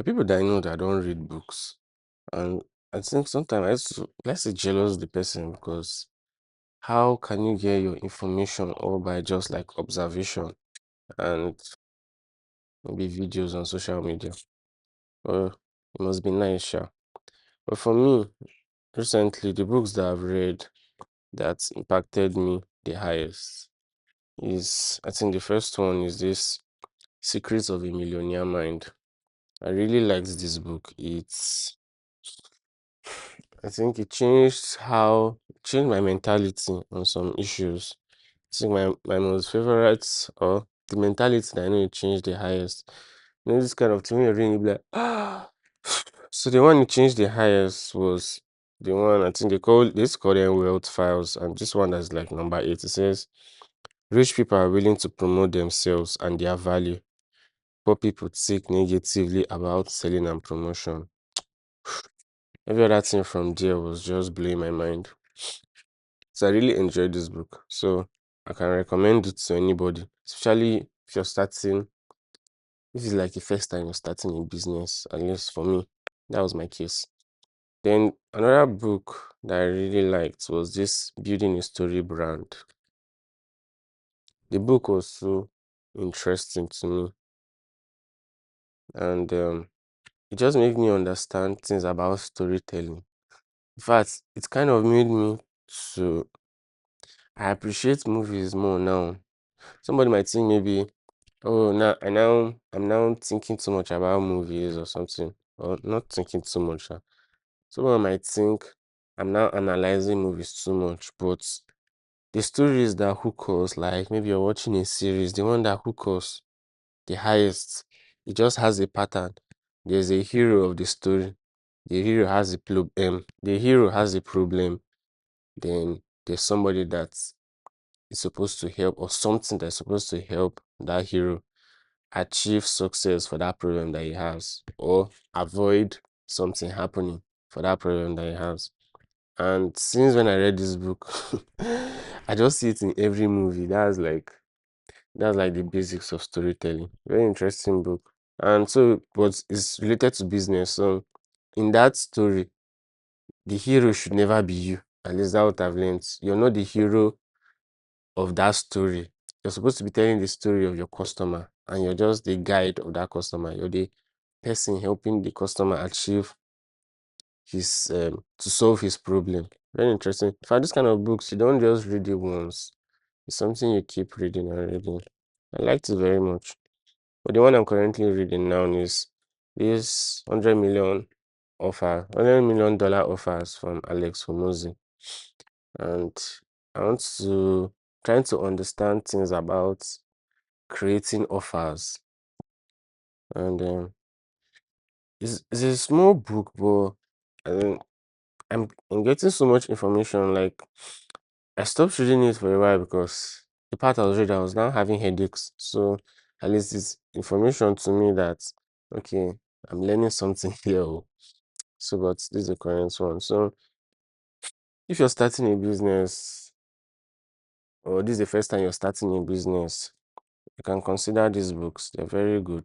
The people that I know that don't read books, and I think sometimes I used to, let's say, jealous the person because how can you get your information all by just like observation and maybe videos on social media? Well, it must be nice, sure. But for me, recently, the books that I've read that impacted me the highest is, I think the first one is this Secrets of a Millionaire Mind. I really liked this book. I think it changed my mentality on some issues. I think my most favorite, or the mentality that I know it changed the highest. You know, this kind of thing when you're reading, you'll be like, ah. So the one it changed the highest was the one I think they call them Wealth Files, and this one that's like number 8. It says rich people are willing to promote themselves and their value. Poor people think negatively about selling and promotion. Every other thing from there was just blowing my mind. So I really enjoyed this book. So I can recommend it to anybody, especially if you're starting, if it's like the first time you're starting a business, at least for me, that was my case. Then another book that I really liked was this Building a Story Brand. The book was so interesting to me, and it just made me understand things about storytelling. In fact, it kind of made me to I appreciate movies more now. Somebody might think maybe, oh, I'm now thinking too much about movies or something, or not thinking too much. Someone might think I'm now analyzing movies too much, but the stories that hook us, like maybe you're watching a series, the one that hook us the highest, it just has a pattern. There's a hero of the story. The hero has a problem. Then there's somebody that is supposed to help, or something that's supposed to help that hero achieve success for that problem that he has, or avoid something happening for that problem that he has. And since when I read this book, I just see it in every movie. That's like the basics of storytelling. Very interesting book. And so, but it's related to business. So in that story, the hero should never be you. At least that's what I've learned. You're not the hero of that story. You're supposed to be telling the story of your customer, and you're just the guide of that customer. You're the person helping the customer achieve his to solve his problem. Very interesting. For this kind of books, you don't just read it once. It's something you keep reading and reading. I liked it very much. But the one I'm currently reading now is this $100 million offers from Alex Hormozy. And I want to trying to understand things about creating offers. And it's a small book, but uh, I'm getting so much information. Like I stopped reading it for a while because the part I was reading, I was now having headaches. So at least it's information to me that okay, I'm learning something here. So, but this is the current one. So if you're starting a business, or this is the first time you're starting a business, you can consider these books. They're very good.